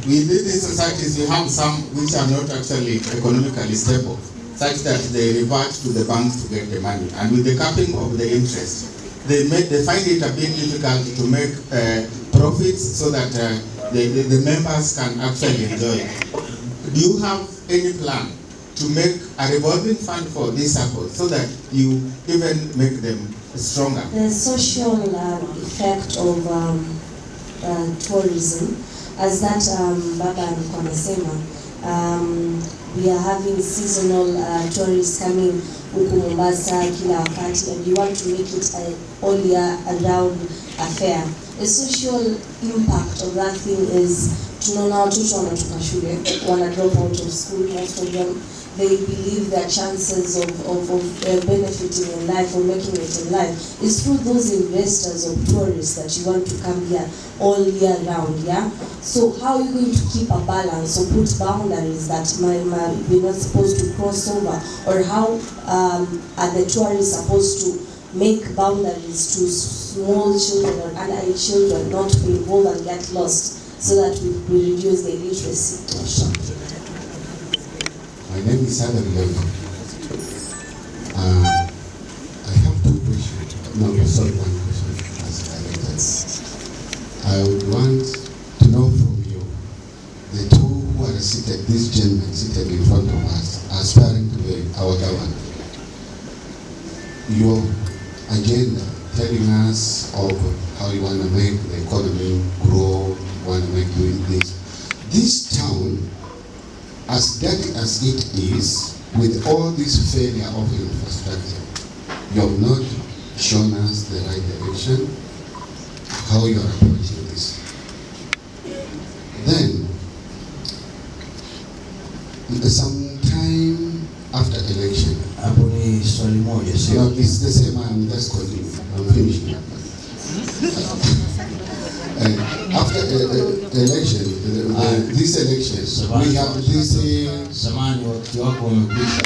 within these societies you have some which are not actually economically stable, such that they revert to the banks to get the money. And with the capping of the interest, they find it a bit difficult to make profits so that the members can actually enjoy it. Do you have any plan to make a revolving fund for these circles so that you even make them stronger? The social effect of tourism, as that Baba alikuwa anasema, we are having seasonal tourists coming huku Mombasa kila wakati, and you want to make it all year around affair. The social impact of that thing is, tunaona watoto wanatoka shule, wana drop out of school, most of them, they believe their chances of benefiting in life or making it in life is through those investors or tourists that you want to come here all year round, yeah? So how are you going to keep a balance or put boundaries that we're not supposed to cross over? Or how are the tourists supposed to make boundaries to small children or underage children not to be involved and get lost, so that we reduce the illiteracy? My name is Adam Leva. I have two questions. No, sorry, one question as directors. I would want to know from you, the two who are seated, this gentleman seated in front of us, aspiring to be our governor. Your agenda telling us of how you want to make the economy grow, you want to make doing this. This town, as dirty as it is, with all this failure of infrastructure, you have not shown us the right direction, how you are approaching this. Then, some time after election, hapo ni swali moja, sio? no, it's the same. I'm just continuing. I'm finishing. After election, this election, we have this. Samani wakati wako umekwisha.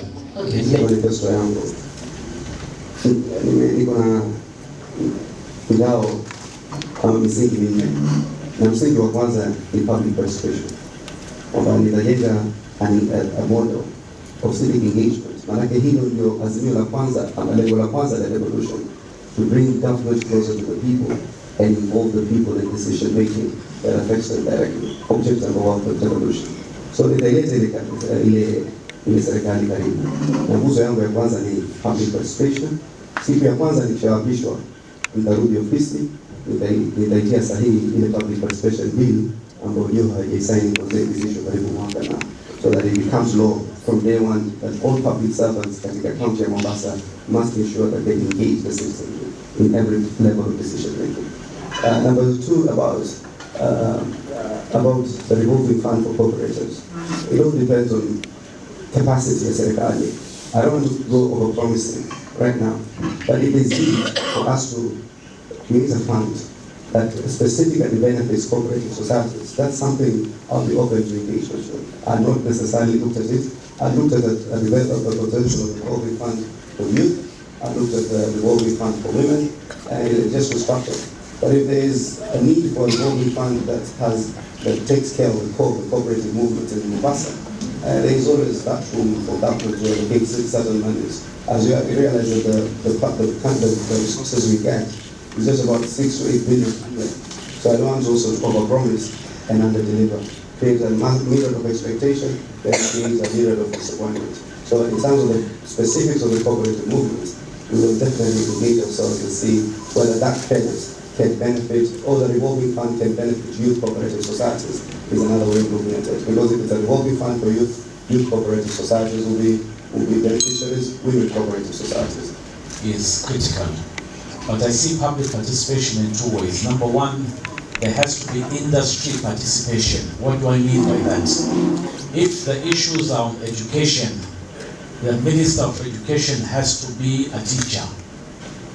Manifesto yangu niko na ngao kama msingi minne, na msingi wa kwanza ni public participation, kwamba nitajenga a model of civic engagement. Maanake hilo ndio azimio la kwanza, ama lengo la kwanza la revolution, to bring government closer to the people and involve the people in decision making that affects them directly. Object number one for revolution. So nitaileta ile serikali karibu. Na nguzo yangu ya kwanza ni public participation. Siku ya kwanza nikishaapishwa, nitarudi ofisi, nitaitia sahihi ile public participation bill ambayo ndio haijasaini consensus karibu mwaka na, so that it becomes law from day one that all public servants katika county ya Mombasa must ensure that they engage the system in every level of decision making. Number two, about the revolving fund for cooperatives. It all depends on capacity of serikali. I don't want to go over promising right now, but it is easy for us to create a fund that specifically benefits cooperative societies. That's something I'll be open to engagement with. I've not necessarily looked at it. I've looked at the potential of the revolving fund for youth. I've looked at the revolving fund for women, and just restructured. But if there is a need for a revolving fund that takes care of the cooperative movement in Mombasa, there is always that room for government to allocate certain monies. As we realize that the resources we get is just about 6 to 8 billion. So I don't want to also overpromise and underdeliver. Create a myriad of expectation, then create a myriad of disappointment. So in terms of the specifics of the cooperative movement, we will definitely engage ourselves and see whether that can benefit, or the revolving fund can benefit youth cooperative societies, is another way of looking at it. Because if it's a revolving fund for youth cooperative societies will be beneficiaries, women cooperative societies. Is critical. But I see public participation in two ways. Number one, there has to be industry participation. What do I mean by that? If the issues are on education, the Minister of Education has to be a teacher,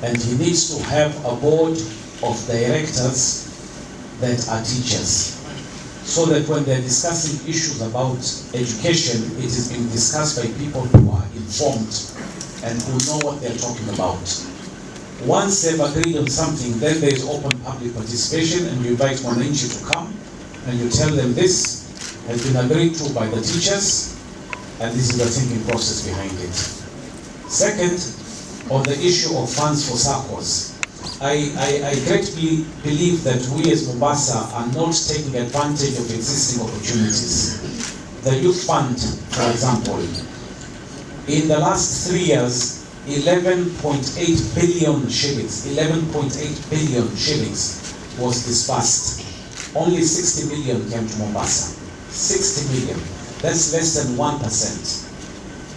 and he needs to have a board of directors that are teachers, so that when they're discussing issues about education, it is being discussed by people who are informed and who know what they're talking about. Once they've agreed on something, then there is open public participation, and you invite Wananchi to come and you tell them this has been agreed to by the teachers, and this is the thinking process behind it. Second, on the issue of funds for SACCOs, I greatly believe that we as Mombasa are not taking advantage of existing opportunities. The Youth Fund, for example, in the last 3 years, 11.8 billion shillings, 11.8 billion shillings was disbursed. Only 60 million came to Mombasa. 60 million. That's less than 1%.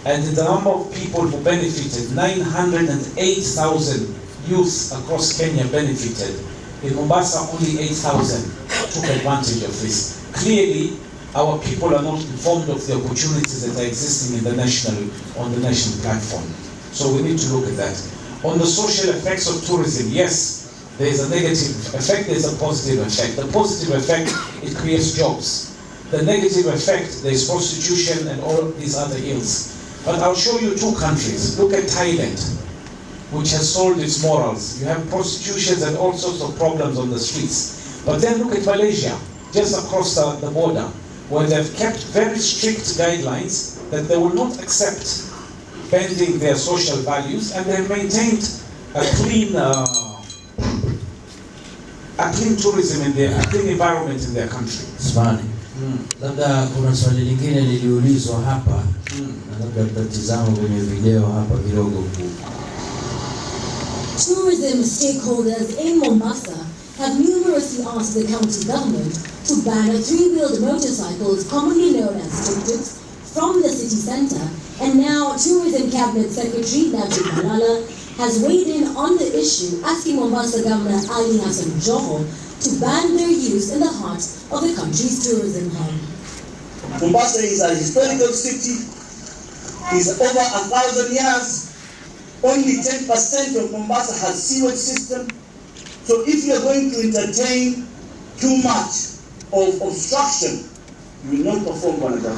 And the number of people who benefited, 908,000 youths across Kenya benefited. In Mombasa, only 8,000 took advantage of this. Clearly, our people are not informed of the opportunities that are existing in the on the national platform. So we need to look at that. On the social effects of tourism, yes, there is a negative effect, there is a positive effect. The positive effect, it creates jobs. The negative effect, there is prostitution and all of these other ills. But I'll show you 2 countries. Look at Thailand, which has sold its morals. You have prostitutions and all sorts of problems on the streets. But then look at Malaysia, just across the border, where they've kept very strict guidelines that they will not accept bending their social values, and they've maintained a clean tourism in their, a clean environment in their country. Svani. Labda kuna swali lingine liliulizwa hapa na labda tutatizama kwenye video hapa kidogo. Tourism stakeholders in Mombasa have numerously asked the county government to ban 3-wheeled motorcycles, commonly known as tuk-tuks, from the city centre, and now Tourism Cabinet Secretary Najib Malala has weighed in on the issue, asking Mombasa Governor Ali Hassan Joho to ban their use in the heart of the country's tourism hub. Mombasa is a historical city, is over 1,000 years. Only 10% of Mombasa has sewage system. So if you're going to entertain too much of obstruction, you will not perform one of them.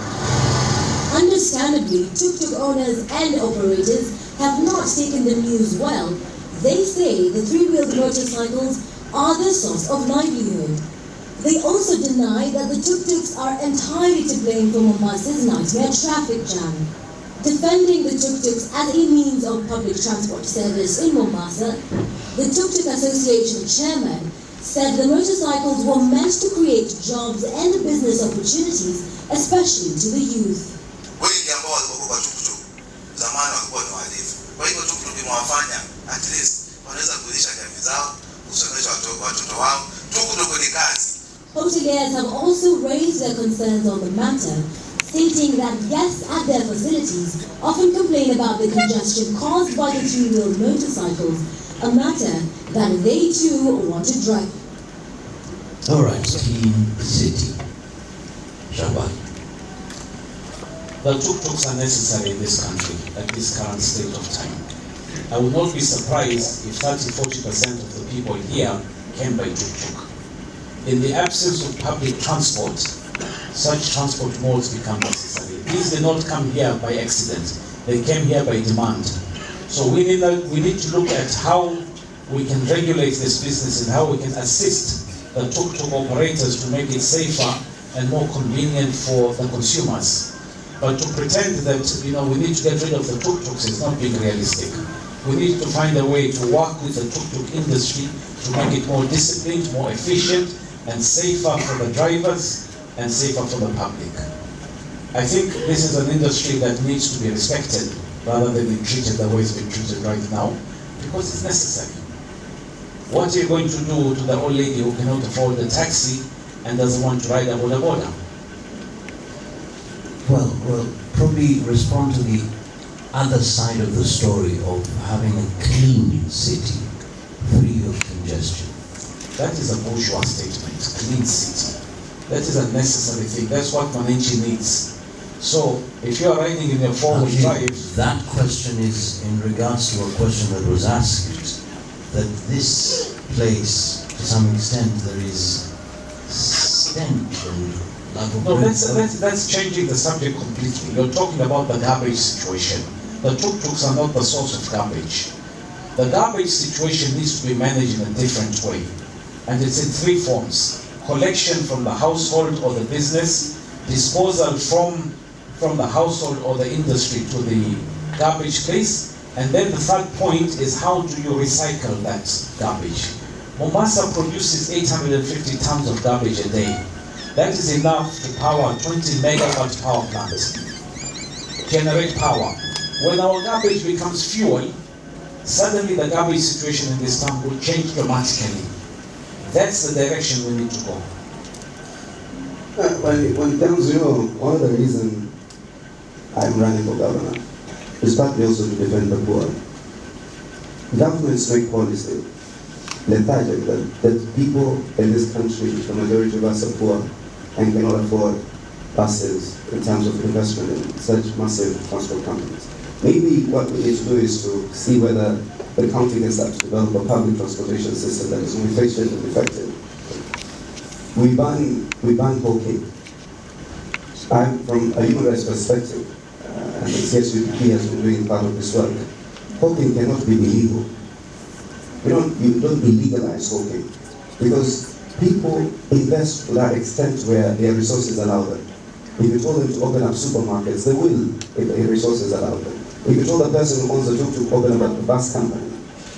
Understandably, tuk-tuk owners and operators have not taken the news well. They say the 3-wheeled motorcycles are their source of livelihood. They also deny that the tuk-tuks are entirely to blame for Mombasa's nightmare traffic jam. Defending the tuk-tuks as a means of public transport service in Mombasa, the Tuk-Tuk Association chairman said the motorcycles were meant to create jobs and business opportunities, especially to the youth. Wengi ambao walikuwa kwa tuk-tuk zamani walikuwa ni wahalifu. Kwa hivyo tuk-tuk imewafanya at least wanaweza kulisha jamii zao, kusomesha watoto wao. Tuk-tuk ni kazi. Hoteliers have also raised their concerns on the matter, stating that guests at their facilities often complain about the congestion caused by the 3-wheeled motorcycles, a matter that they too want to drive. All right, clean city. Shaban. The tuk-tuks are necessary in this country at this current state of time. I would not be surprised if 30-40% of the people here came by tuk-tuk. In the absence of public transport, such transport modes become necessary. These did not come here by accident. They came here by demand. So we need to look at how we can regulate this business and how we can assist the tuk-tuk operators to make it safer and more convenient for the consumers. But to pretend that we need to get rid of the tuk-tuks is not being realistic. We need to find a way to work with the tuk-tuk industry to make it more disciplined, more efficient, and safer for the drivers and safer for the public. I think this is an industry that needs to be respected rather than be treated the way it's been treated right now, because it's necessary. What are you going to do to the old lady who cannot afford the taxi and doesn't want to ride a boda boda? Well, probably respond to the other side of the story of having a clean city, free of congestion. That is a bourgeois statement, clean city. That is a necessary thing. That's what Manenchi needs. So, if you are riding in your four-wheel drive... That question is in regards to a question that was asked, that this place, to some extent, there is stench and lack of... No, that's changing the subject completely. You're talking about the garbage situation. The tuk-tuks are not the source of garbage. The garbage situation needs to be managed in a different way. And it's in three forms. Collection from the household or the business, disposal from the household or the industry to the garbage place. And then the third point is, how do you recycle that garbage? Mombasa produces 850 tons of garbage a day. That is enough to power 20 megawatt power plants. Generate power. When our garbage becomes fuel, suddenly the garbage situation in this town will change dramatically. That's the direction we need to go. When it comes, one of the reasons I'm running for governor is partly also to defend the poor. Governments make policy, lethargic, that people in this country, the majority of us are poor and cannot afford buses in terms of investment in such massive transport companies. Maybe what we need to do is to see whether the county can start to develop a public transportation system that is more efficient and effective. We ban hawking. From a human rights perspective, and the CSUPP has been doing part of this work, hawking cannot be illegal. You don't illegalize hawking, because people invest to that extent where their resources allow them. If you told them to open up supermarkets, they will, if their resources allow them. If you told a person who owns a tuk to open up a bus company.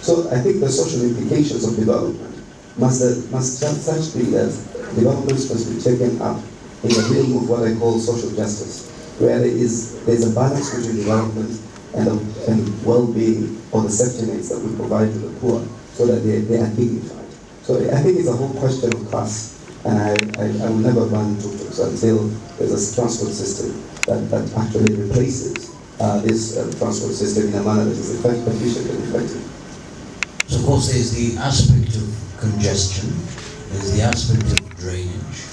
So I think the social implications of development must such be that developments must be taken up in the realm of what I call social justice, where there's a balance between development and well-being, or the safety nets that we provide to the poor, so that they are dignified. So I think it's a whole question of class, and I will never ban tuk-tuks until there's a transport system that actually replaces this transport system in a manner that is efficient and effective. So of course there's the aspect of congestion, there's the aspect of drainage,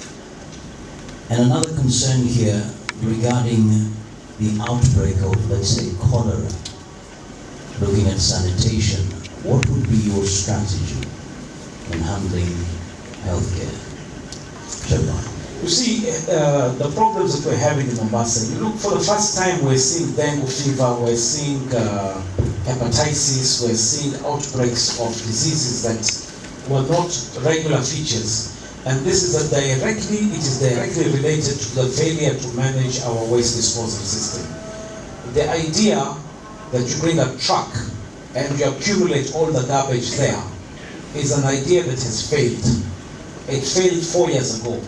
and another concern here regarding the outbreak of, let's say, cholera, looking at sanitation. What would be your strategy in handling healthcare? You see, the problems that we're having in Mombasa, you look, for the first time we're seeing dengue fever, we're seeing hepatitis, we're seeing outbreaks of diseases that were not regular features. And this is directly related to the failure to manage our waste disposal system. The idea that you bring a truck and you accumulate all the garbage there is an idea that has failed. It failed 4 years ago.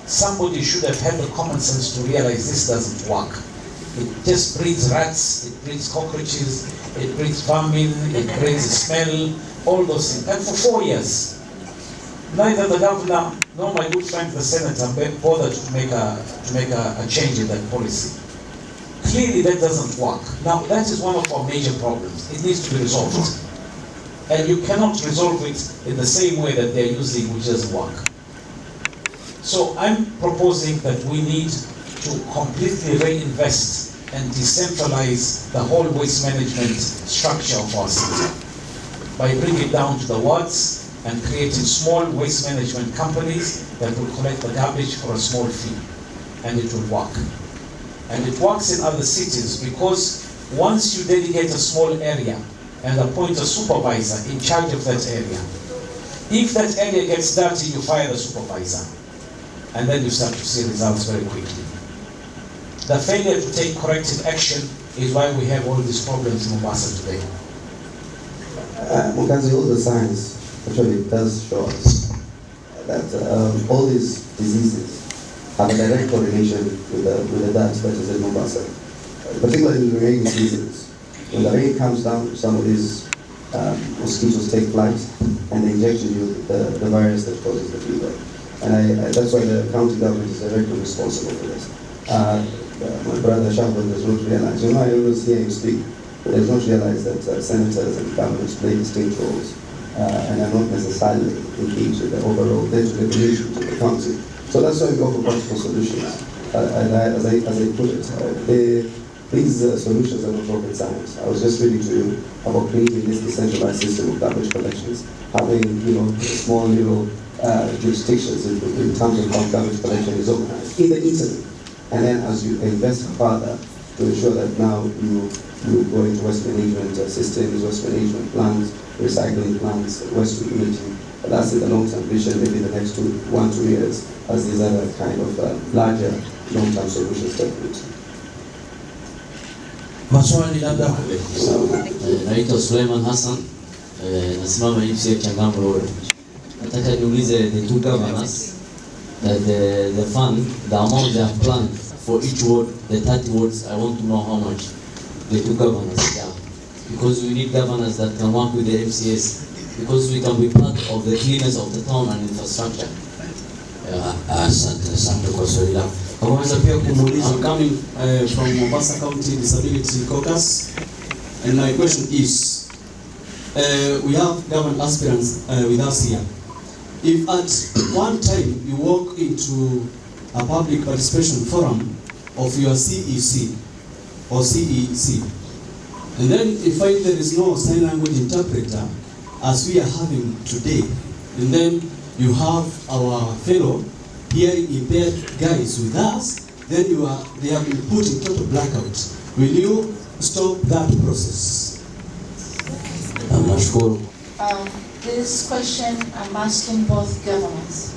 Somebody should have had the common sense to realize this doesn't work. It just breeds rats, it breeds cockroaches, it breeds vermin, it brings smell, all those things. And for 4 years, neither the governor nor my good friend the senator bothered to make a change in that policy. Clearly that doesn't work. Now that is one of our major problems. It needs to be resolved. And you cannot resolve it in the same way that they're using, which doesn't work. So I'm proposing that we need to completely reinvest and decentralize the whole waste management structure of our city by bringing it down to the wards and creating small waste management companies that will collect the garbage for a small fee, and it will work. And it works in other cities because once you dedicate a small area and appoint a supervisor in charge of that area, if that area gets dirty, you fire the supervisor, and then you start to see results very quickly. The failure to take corrective action is why we have all these problems in Mombasa today. Mukazi, all the science actually does show us that all these diseases have a direct correlation with the dirt that is in Mombasa, particularly the rainy seasons. When the rain comes down, some of these mosquitoes take flight and they inject you with the virus that causes the fever. And that's why the county government is directly responsible for this. My brother Shahban does not realize, I always hear him speak, but does not realize that senators and governors play distinct roles and are not necessarily engaged with the overall day-to-day relations of the county. So that's why we offer practical solutions. As I put it, these solutions are not rocket science. I was just reading to you about creating this decentralized system of garbage collections, having small little jurisdictions in terms of how garbage collection is organized in the internet. And then as you invest further to ensure that now you go into waste management systems, waste management plans, recycling plants, waste community That's in the long-term vision, maybe the next 1-2 years, as these other kind of larger long-term solutions take root. Maswali labda. Naitwa Suleiman Hassan, nasimama MCA Changamwe Road. Nataka niulize the two governors that the fund, the amount they have planned for each ward, the 30 wards, I want to know how much the two governors have. Because we need governors that can work with the MCAs, because we can be part of the cleaners of the town and infrastructure. Asante kwa swali lako. Kwanza pia kumuuliza, I'm coming from Mombasa County Disability Caucus, and my question is, we have government aspirants with us here. If at one time you walk into a public participation forum of your CEC or CEC, and then you find there is no sign language interpreter as we are having today, and then you have our fellow hearing impaired guys with us, then they have been put in total blackout. Will you stop that process? This question I'm asking both governments.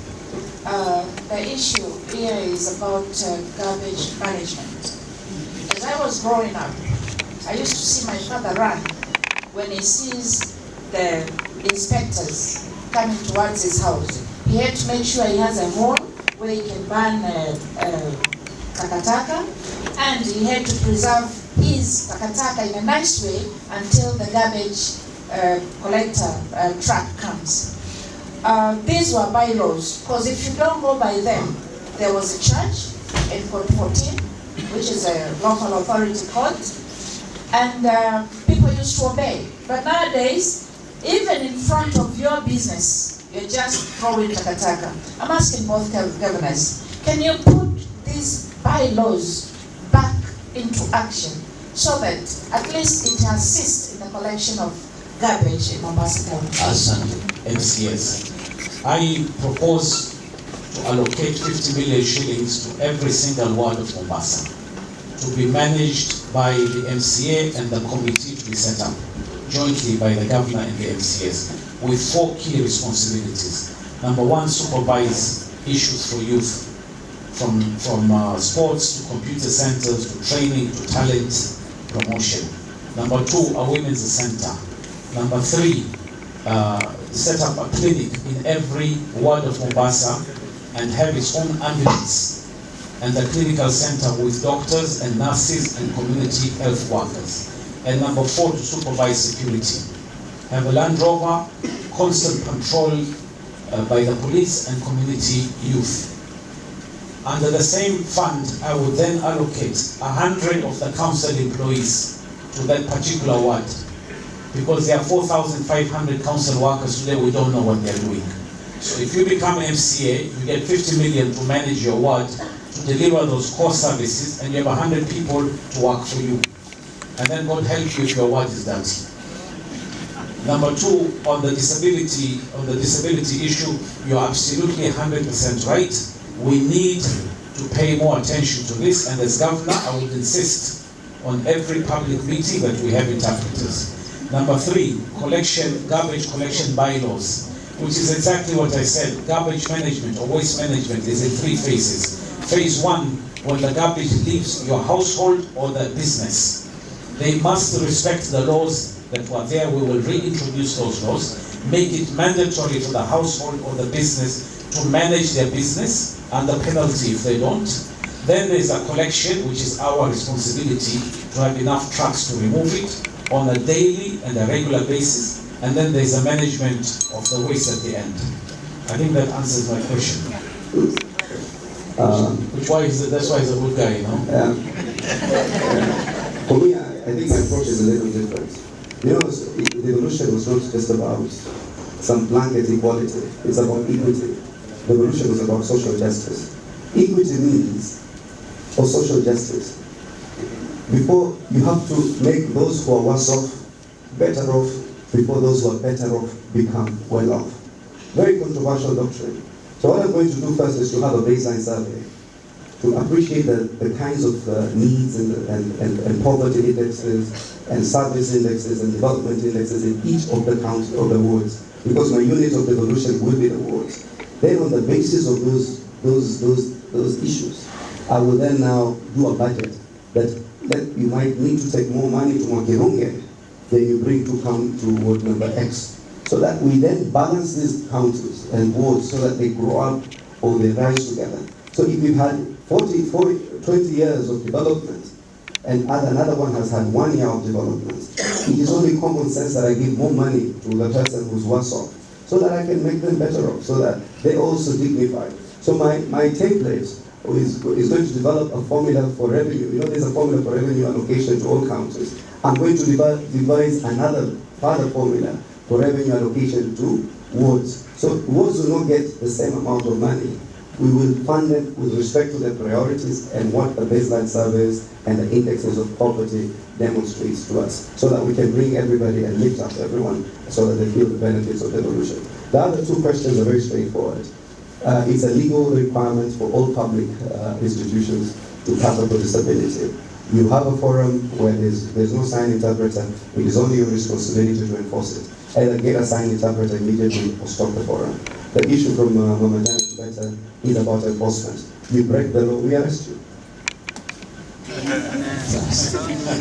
The issue here is about garbage management. As I was growing up, I used to see my father run when he sees the inspectors coming towards his house. He had to make sure he has a hole where he can burn takataka, and he had to preserve his takataka in a nice way until the garbage collector truck comes. These were bylaws, because if you don't go by them, there was a charge in Code 14, which is a local authority code, and people used to obey. But nowadays, even in front of your business, you're just throwing takataka. I'm asking both governors, can you put these bylaws back into action so that at least it assists in the collection of garbage in Mombasa County? MCS. I propose to allocate 50 million shillings to every single ward of Mombasa to be managed by the MCA and the committee to be set up jointly by the governor and the MCAs with 4 key responsibilities. Number 1, supervise issues for youth, from sports to computer centers to training to talent promotion. Number 2, a women's center. Number 3, set up a clinic in every ward of Mombasa and have its own ambulance and a clinical center with doctors and nurses and community health workers. And number 4, to supervise security. Have a Land Rover, constant control by the police and community youth. Under the same fund, I would then allocate 100 of the council employees to that particular ward. Because there are 4,500 council workers today, we don't know what they're doing. So if you become MCA, you get 50 million to manage your ward, to deliver those core services, and you have 100 people to work for you. And then God help you if your ward is dirty. Number 2, on the disability issue, you're absolutely 100% right. We need to pay more attention to this, and as governor, I would insist on every public meeting that we have interpreters. Number 3, garbage collection bylaws, which is exactly what I said. Garbage management or waste management is in 3 phases. Phase 1, when the garbage leaves your household or the business, they must respect the laws that were there. We will reintroduce those laws, make it mandatory for the household or the business to manage their business under penalty if they don't. Then there's a collection, which is our responsibility to have enough trucks to remove it on a daily and a regular basis. And then there's a management of the waste at the end. I think that answers my question. That's why he's a good guy, you know? For me, I think my approach is a little different. You know, the evolution was not just about some blanket equality. It's about equity. The evolution was about social justice. Equity means, or social justice, before you have to make those who are worse off better off before those who are better off become well off. Very controversial doctrine. So what I'm going to do first is to have a baseline survey to appreciate the kinds of needs and poverty indexes and service indexes and development indexes in each of the counties or the wards because my unit of devolution will be the wards. Then on the basis of those issues, I will then now do a budget that you might need to take more money to Mwakirunge than you bring to come to ward number X. So that we then balance these counties and wards so that they grow up or they rise together. So if you've had 20 years of development and another one has had 1 year of development, it is only common sense that I give more money to the person who's worse off so that I can make them better off, so that they also dignify. So my template is going to develop a formula for revenue. You know, there's a formula for revenue allocation to all counties. I'm going to devise another further formula for revenue allocation to wards. So wards will not get the same amount of money. We will fund them with respect to their priorities and what the baseline surveys and the indexes of poverty demonstrates to us, so that we can bring everybody and lift up everyone so that they feel the benefits of devolution. The other two questions are very straightforward. It's a legal requirement for all public institutions to cater for disability. You have a forum where there's no sign interpreter. It is only your responsibility to enforce it. Either get a sign interpreter immediately or stop the forum. The issue from Mombasa Debate is about enforcement. You break the law, we arrest you.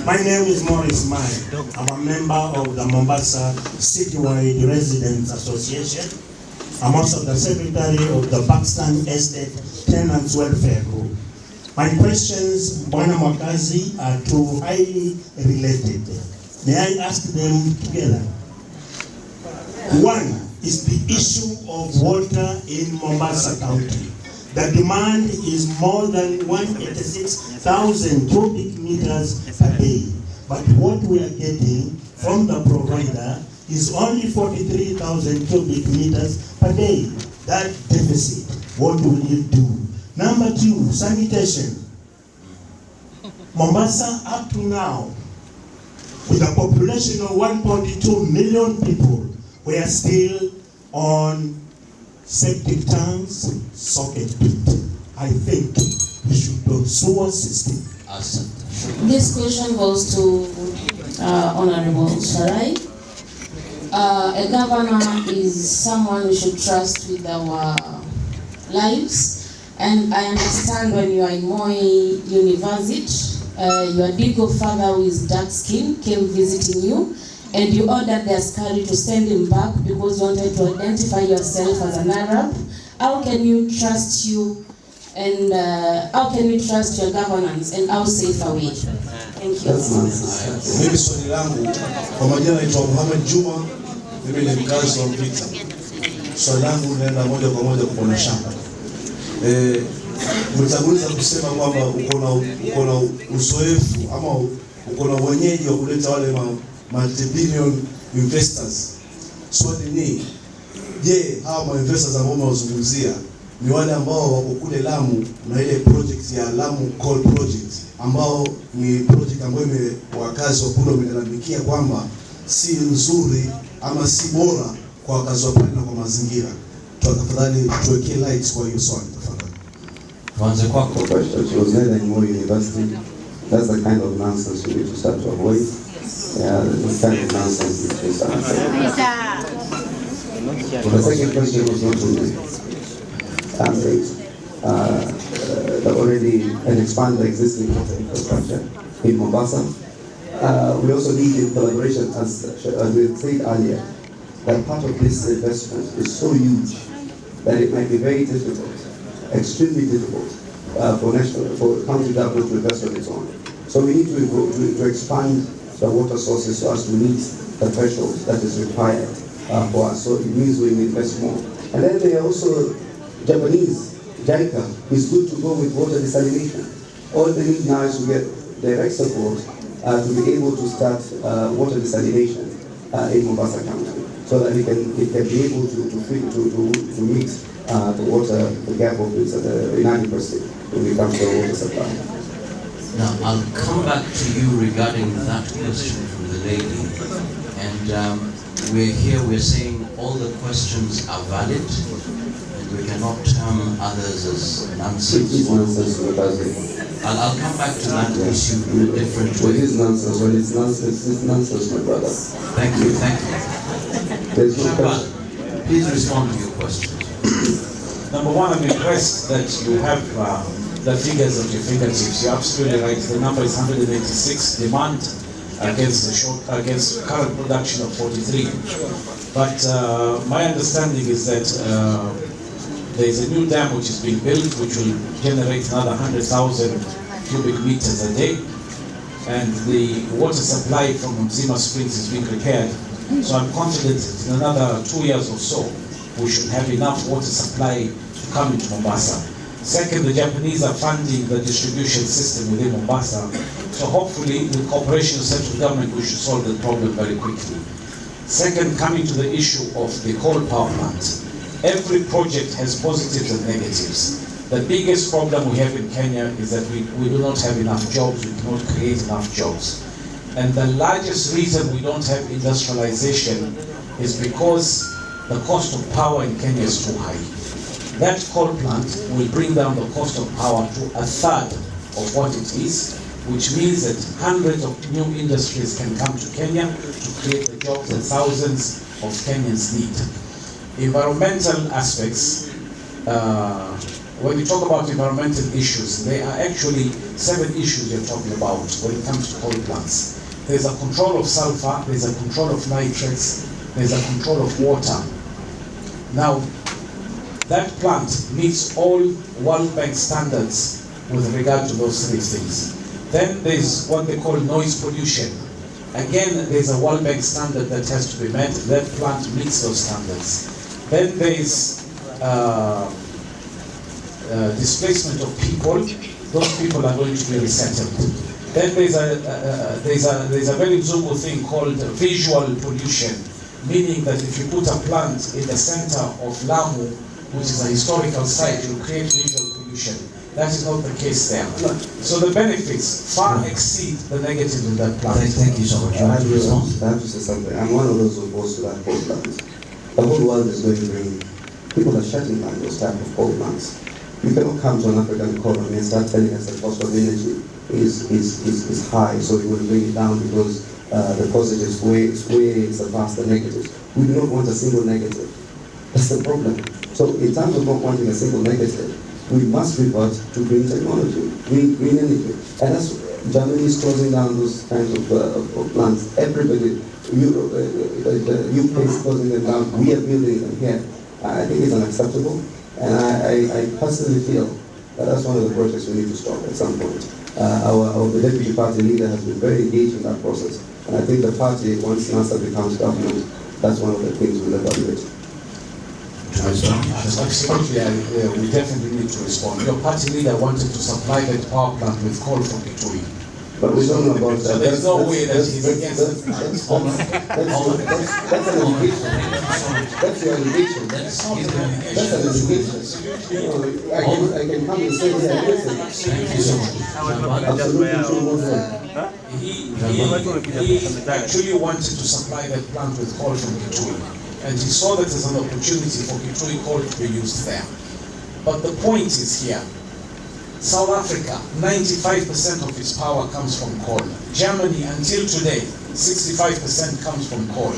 My name is Morris Mai. I'm a member of the Mombasa Citywide Residents Association. I'm also the secretary of the Pakistan Estate Tenants Welfare Group. My questions, Bwana Mwakazi, are two highly related. May I ask them together? One is the issue of water in Mombasa County. The demand is more than 186,000 cubic meters per day. But what we are getting from the provider is only 43,000 cubic meters per day. That deficit, what will you do? Number two, sanitation. Mombasa, up to now, with a population of 1.2 million people, we are still on septic tanks, socket pit. I think we should do sewer system. This question goes to Honorable Sharai. A governor is someone we should trust with our lives, and I understand when you are in Moi University, your legal father who is dark skinned came visiting you, and you ordered the askari to send him back because you wanted to identify yourself as an Arab. How can you trust you, and how can we trust your governance, and how safe are we? Thank you. Mimi swali langu kwa majina naitwa Muhammad Juma, mimi ni mkazi wa Mpita. Swali langu linaenda moja kwa moja kwa Bwana Shamba. Mtaguliza kusema kwamba uko na uzoefu ama uko na wenyeji wa kuleta wale multi-billion investors. Swali ni, je, hawa investors ambao wazungumzia ni wale ambao wako kule Lamu na ile project ya Lamu Coal Project, ambao ni project ambayo wakazi wa kule wamelalamikia kwamba si nzuri ama si bora kwa wakazi wa pale na kwa mazingira. Tafadhali tuwekee lights kwa hiyo swali tafadhali. Tuanze kwako. She was led in Moi University. That's the kind of nonsense we need to start to avoid. Yeah, this kind of nonsense is just the second question was not to answer the already and expand the existing water infrastructure in Mombasa. We also need in collaboration, as we said earlier, that part of this investment is so huge that it might be very difficult, extremely difficult, for county government to invest on its own. So we need to expand the water sources so as to meet the threshold that is required for us. So it means we invest more. And then there are also Japanese, JICA is good to go with water desalination. All they need now is to get direct support to be able to start water desalination in Mombasa County, so that it can be able to meet the gap of the inadequacy when it comes to water supply. Now, I'll come back to you regarding that question from the lady. And we're saying all the questions are valid, and we cannot term others as nonsense. I'll come back to that issue in a different way. It is nonsense. When it's nonsense, my brother. Thank you. There's no question. Please respond to your question. Number one, I'm impressed that you have the figures at your fingertips. You're absolutely right. The number is 186 demand against current production of 43. But my understanding is that there is a new dam which is being built, which will generate another 100,000 cubic meters a day, and the water supply from Mzima Springs is being repaired. So I'm confident that in another 2 years or so, we should have enough water supply to come into Mombasa. Second, the Japanese are funding the distribution system within Mombasa. So hopefully, with cooperation with central government, we should solve the problem very quickly. Second, coming to the issue of the coal power plant. Every project has positives and negatives. The biggest problem we have in Kenya is that we do not have enough jobs, we cannot create enough jobs. And the largest reason we don't have industrialization is because the cost of power in Kenya is too high. That coal plant will bring down the cost of power to a third of what it is, which means that hundreds of new industries can come to Kenya to create the jobs that thousands of Kenyans need. Environmental aspects, when you talk about environmental issues, there are actually 7 issues you're talking about when it comes to coal plants. There's a control of sulfur, there's a control of nitrates, there's a control of water. Now, that plant meets all World Bank standards with regard to those 3 things. Then there's what they call noise pollution. Again, there's a World Bank standard that has to be met. That plant meets those standards. Then there's displacement of people. Those people are going to be resettled. Then there's a very Zungu thing called visual pollution, meaning that if you put a plant in the center of Lamu, which is a historical site, you'll create visual pollution. That is not the case there. So the benefits far exceed the negatives in that plant. Thank you so much. I have to say something. I'm one of those who opposed to that coal plant. The whole world is going green. People are shutting down those type of coal plants. You cannot come to an African economy and start telling us the cost of energy is high, so we will bring it down because the positives way surpass the negatives. We do not want a single negative. That's the problem. So in terms of not wanting a single negative, we must revert to green technology, green energy. And that's Germany is closing down those kinds of plants. Everybody, the UK is closing them down. We are building them here. I think it's unacceptable. And I personally feel that that's one of the projects we need to stop at some point. The deputy party leader has been very engaged in that process. And I think the party, once NASA becomes government, that's one of the things we'll evaluate. Absolutely, we definitely need to respond. Your party leader wanted to supply that power plant with coal from Kitui. But we don't know about that. So there's no way that he's against it. That's an allegation. That's your allegation. That's an allegation. I can come and say this. Thank you so much. Absolutely true. He actually wanted to supply that plant with coal from Kitui. And he saw that as an opportunity for Kitui coal to be used there. But the point is here, South Africa, 95% of its power comes from coal. Germany, until today, 65% comes from coal.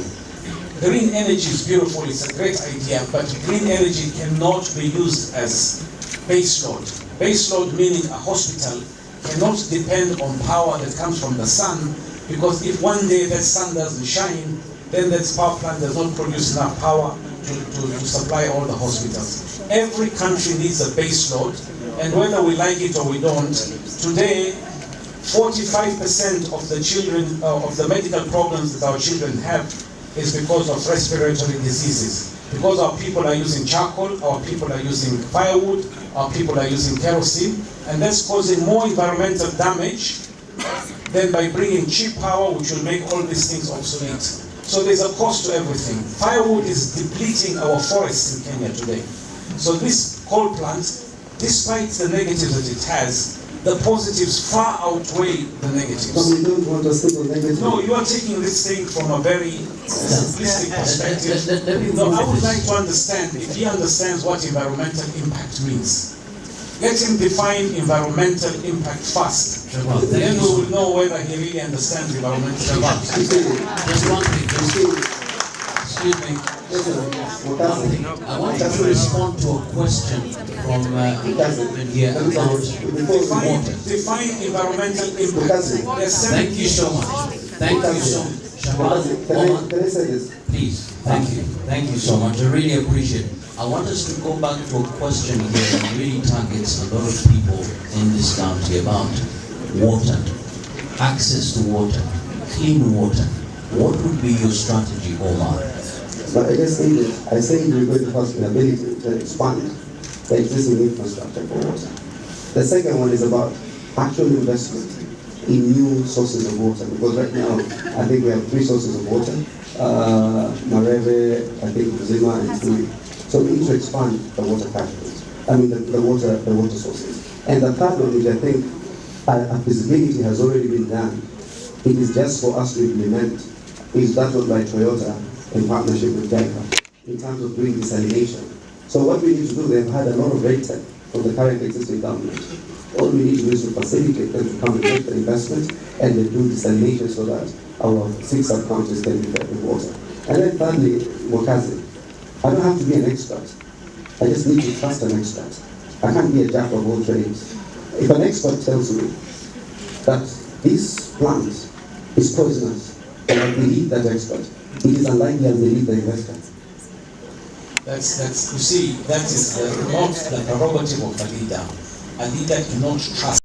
Green energy is beautiful, it's a great idea, but green energy cannot be used as baseload. Baseload meaning a hospital cannot depend on power that comes from the sun, because if one day that sun doesn't shine, then that power plant does not produce enough power to supply all the hospitals. Every country needs a base load, and whether we like it or we don't, today 45% of the children, of the medical problems that our children have is because of respiratory diseases. Because our people are using charcoal, our people are using firewood, our people are using kerosene, and that's causing more environmental damage than by bringing cheap power, which will make all these things obsolete. So there's a cost to everything. Firewood is depleting our forests in Kenya today. So this coal plant, despite the negatives that it has, the positives far outweigh the negatives. But we don't want a single negative. No, you are taking this thing from a very simplistic perspective. No, I would like to understand, if he understands what environmental impact means. Let him define environmental impact first. Then we will know whether he really understands environmental impact. Just one thing. Excuse me. I want you to respond to a question from here about water. Define environmental impact. Thank you so much. Thank you so much. Can I say this? Please, thank you. Thank you so much. I really appreciate it. I want us to go back to a question here that really targets a lot of people in this county about water, access to water, clean water. What would be your strategy, Omar? But I just think that I say we're going to have the ability to expand the existing infrastructure for water. The second one is about actual investment in new sources of water, because right now I think we have 3 sources of water, Mareve, I think Zima and Tui. So we need to expand the water categories. I mean the water sources. And the third one, which I think a feasibility has already been done, it is just for us to implement, is that one by Toyota in partnership with JICA in terms of doing desalination. So what we need to do, they've had a lot of red tape from the current existing government. All we need to do is to facilitate them to come and make the investment and then do desalination so that our 6 sub-counties can be fed with water. And then thirdly, Mokazi, I don't have to be an expert. I just need to trust an expert. I can't be a jack of all trades. If an expert tells me that this plant is poisonous, and I believe that expert, it is unlikely I believe the investor. That's you see, that is not the prerogative of a leader. A leader cannot trust